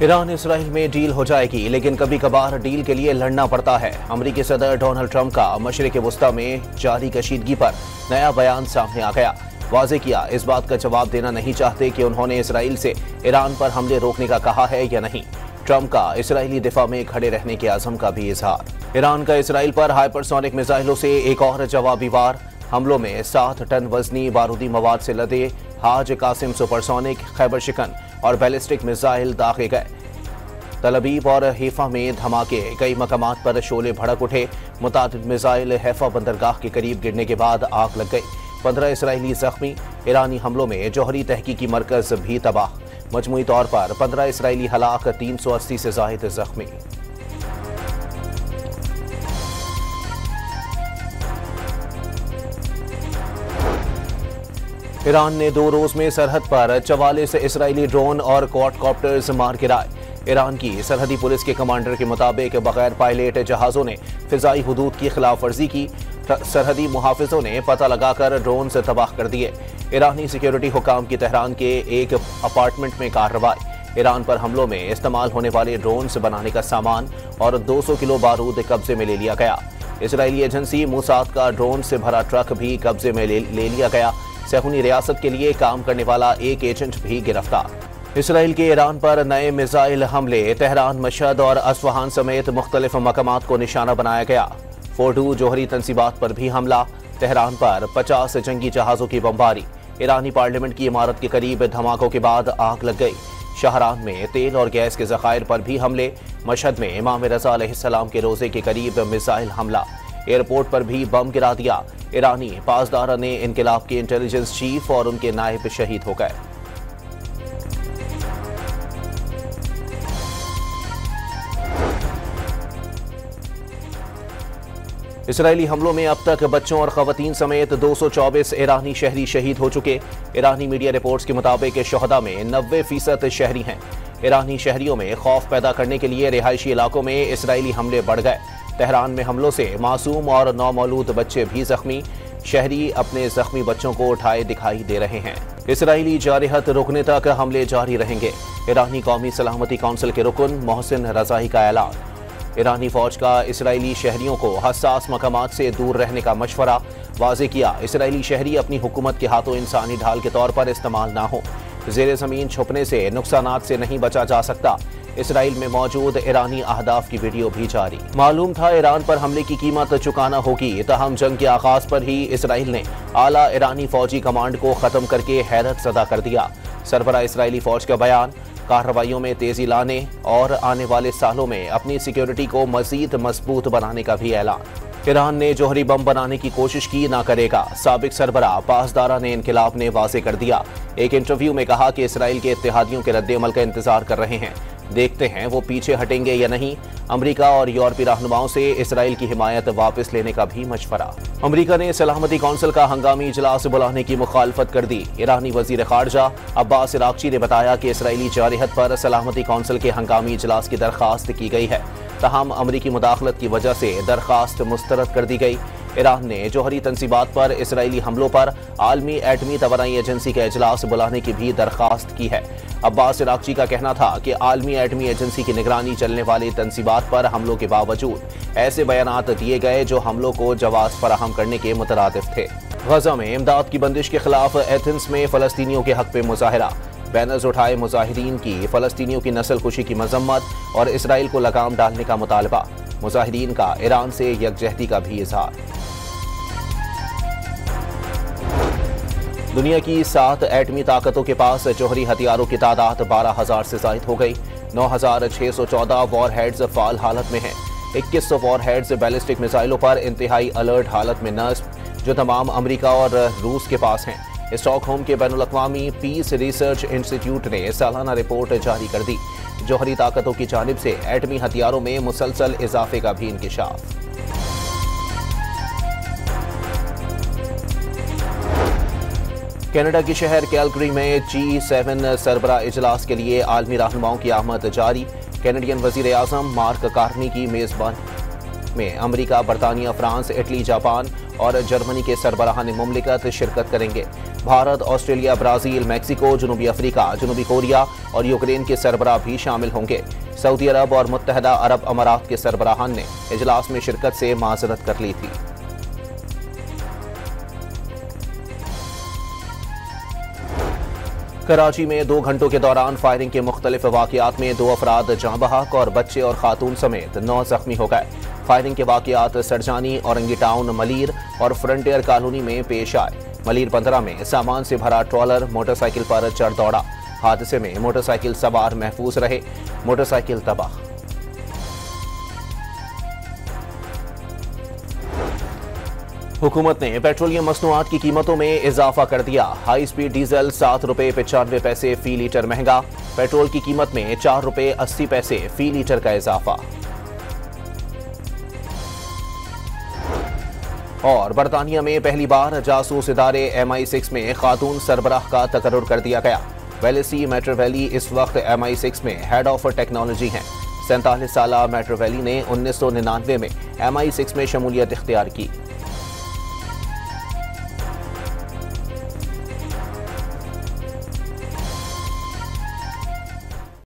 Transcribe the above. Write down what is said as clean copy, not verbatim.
Iran Israel में deal हो जाएगी, लेकिन कभी कभार डील के लिए लड़ना पड़ता है। अमेरिकी सदर डोनाल्ड ट्रंप का मशरिक़ वुस्ता में जारी कशीदगी पर नया बयान सामने आ गया। वाज़े किया, इस बात का जवाब देना नहीं चाहते कि उन्होंने इसराइल से ईरान पर हमले रोकने का कहा है या नहीं। ट्रंप का इसराइली दिफा में खड़े रहने के आज़म का भी इजहार। ईरान का इसराइल पर हाइपरसोनिक मिसाइलों से एक और जवाबी वार। हमलों में 7 टन वजनी बारूदी मवाद से लदे हाज कासिम सुपरसोनिक, खैबर शिकन और बैलिस्टिक मिसाइल दागे गए। तलबीब और हैफा में धमाके, कई मकामात पर शोले भड़क उठे। मुतादिद मिसाइल हैफा बंदरगाह के करीब गिरने के बाद आग लग गई। 15 इसराइली जख्मी। ईरानी हमलों में जौहरी तहकीकी मरकज भी तबाह। मजमूई तौर पर 15 इसराइली हलाक, 380 से जायद जख्मी। ईरान ने 2 रोज में सरहद पर 44 इसराइली ड्रोन और क्वाडकॉप्टर्स मार गिराए। ईरान की सरहदी पुलिस के कमांडर के मुताबिक बगैर पायलट जहाजों ने फिजाई हुदूद की खिलाफ वर्जी की। सरहदी मुहाफिजों ने पता लगाकर ड्रोन से तबाह कर दिए। ईरानी सिक्योरिटी हुकाम की तेहरान के एक अपार्टमेंट में कार्रवाई। ईरान पर हमलों में इस्तेमाल होने वाले ड्रोन से बनाने का सामान और 200 किलो बारूद कब्जे में ले लिया गया। इसराइली एजेंसी मोसाद का ड्रोन से भरा ट्रक भी कब्जे में ले लिया गया। सहूनी रियासत के लिए काम करने वाला एक एजेंट भी गिरफ्तार। इसराइल के ईरान पर नए मिसाइल हमले। तेहरान, मशहद और अस्फहान समेत मुख्तलिफ मकामात को निशाना बनाया गया। फोर्डू जौहरी तंसीबात पर भी हमला। तेहरान पर 50 जंगी जहाजों की बमबारी। ईरानी पार्लियामेंट की इमारत के करीब धमाकों के बाद आग लग गई। शाहरान में तेल और गैस के जखायर पर भी हमले। मशहद में इमाम रज़ा अलैहिस्सलाम के रोजे के करीब मिसाइल हमला। एयरपोर्ट पर भी बम गिरा दिया। ईरानी पासदारा ने इनकलाब के इंटेलिजेंस चीफ और उनके नायब शहीद हो गए। इसराइली हमलों में अब तक बच्चों और खवातीन समेत 224 ईरानी शहरी शहीद हो चुके। ईरानी मीडिया रिपोर्ट्स के मुताबिक शहदा में 90% शहरी हैं। ईरानी शहरियों में खौफ पैदा करने के लिए रिहायशी इलाकों में इसराइली हमले बढ़ गए। तेहरान में हमलों से मासूम और नौमौलूद बच्चे भी जख्मी। शहरी अपने जख्मी बच्चों को उठाए दिखाई दे रहे हैं। इसराइली जारहत रुकने तक हमले जारी रहेंगे। ईरानी कौमी सलामती कौंसिल के रुकन मोहसिन रजाई का ऐलान। ईरानी फौज का इसराइली शहरियों को हसास मकामात से दूर रहने का मशवरा। वाज़े किया, इसराइली शहरी अपनी हुकूमत के हाथों इंसानी ढाल के तौर पर इस्तेमाल ना हो। ज़ेरे ज़मीन छुपने से नुकसानात से नहीं बचा जा सकता। इसराइल में मौजूद ईरानी अहदाफ की वीडियो भी जारी। मालूम था ईरान पर हमले की कीमत चुकाना होगी, तहम जंग के आगाज पर ही इसराइल ने आला ईरानी फौजी कमांड को खत्म करके हैरत ज़दा कर दिया। सरबरा इसराइली फौज का बयान। कार्रवाइयों में तेजी लाने और आने वाले सालों में अपनी सिक्योरिटी को मजीद मजबूत बनाने का भी ऐलान। ईरान ने जौहरी बम बनाने की कोशिश की, ना करेगा। साबिक सरबरा पासदारा ने इनकलाब ने वाज़े कर दिया। एक इंटरव्यू में कहा कि इसराइल के इत्तेहादियों के रद्द-ए-अमल का इंतजार कर रहे हैं। देखते हैं वो पीछे हटेंगे या नहीं। अमेरिका और यूरोपीय रहनुमाओं से इसराइल की हिमायत वापस लेने का भी मशवरा। अमेरिका ने सलामती कौंसिल का हंगामी इजलास बुलाने की मुखालफत कर दी। ईरानी वजीर खारजा अब्बास इराक्ची ने बताया कि इसराइली जारहत पर सलामती कौंसिल के हंगामी इजलास की दरखास्त की गई है, तहम अमरीकी मुदाखलत की वजह से दरखास्त मुस्तरद कर दी गई। ईरान ने जौहरी तंसीबात पर इसराइली हमलों पर आलमी एटमी तवानाई एजेंसी का इजलास बुलाने की भी दरखास्त की है। अब्बास इराक्ची का कहना था कि आलमी एटमी एजेंसी की निगरानी चलने वाली तंसीबात पर हमलों के बावजूद ऐसे बयानात दिए गए जो हमलों को जवाब फराहम करने के मुतरादिफ थे। गजा में इमदाद की बंदिश के खिलाफ एथेंस में फलस्तीनियों के हक पे मुजाहिरा। बैनर्स उठाए मुजाहिदीन की फलस्तीनियों की नस्ल कुशी की मजम्मत और इसराइल को लगाम डालने का मुतालबा। मुजाहिदीन का ईरान से यकजहती का भी इजहार। दुनिया की 7 एटमी ताकतों के पास जौहरी हथियारों की तादाद 12,000 से जायद हो गई। 9,614 वॉरहेड्स फाल हालत में हैं। 2100 वॉरहेड्स बैलिस्टिक मिसाइलों पर इंतहाई अलर्ट हालत में नस्ब, जो तमाम अमेरिका और रूस के पास हैं। स्टॉकहोम के बैनुल-अक़वामी पीस रिसर्च इंस्टीट्यूट ने सालाना रिपोर्ट जारी कर दी। जौहरी ताकतों की जानिब से एटमी हथियारों में मुसलसल इजाफे का भी इंकिशाफ। कनाडा की शहर कैलगरी में G7 सरबरा इजलास के लिए आलमी रहनुमाओं की आमद जारी। कैनेडियन वजीर आजम मार्क कार्नी की मेजबानी। में अमेरिका, बरतानिया, फ्रांस, इटली, जापान और जर्मनी के सरबराहान मुमलिकत शिरकत करेंगे। भारत, ऑस्ट्रेलिया, ब्राजील, मैक्सिको, जनूबी अफ्रीका, जनूबी कोरिया और यूक्रेन के सरबराह भी शामिल होंगे। सऊदी अरब और मुत्तहदा अरब अमारात के सरबराहान ने इजलास में शिरकत से माजरत कर ली थी। कराची में 2 घंटों के दौरान फायरिंग के मुख्तलिफ वाकयात में 2 अफराद जाँ बहक और बच्चे और खातून समेत 9 जख्मी हो गए। फायरिंग के वाकयात सरजानी, औरंगी टाउन, मलीर और फ्रंटियर कॉलोनी में पेश आए। मलीर 15 में सामान से भरा ट्रॉलर मोटरसाइकिल पर चढ़ दौड़ा। हादसे में मोटरसाइकिल सवार महफूज रहे, मोटरसाइकिल तबाह। हुकूमत ने पेट्रोलियम मसनूआत की कीमतों में इजाफा कर दिया। हाई स्पीड डीजल 7 रुपये 95 पैसे फी लीटर महंगा। पेट्रोल की कीमत में 4 रुपये 80 पैसे फी लीटर का इजाफा। और बरतानिया में पहली बार जासूस इदारे MI6 में खातून सरबराह का तकर्रुर कर दिया गया। वेलेसी मैट्रोवैली इस वक्त MI6 में हेड ऑफ टेक्नोलॉजी हैं। 47 साला मैट्रोवैली ने 1999 में MI6 में शमूलियत इख्तियार की।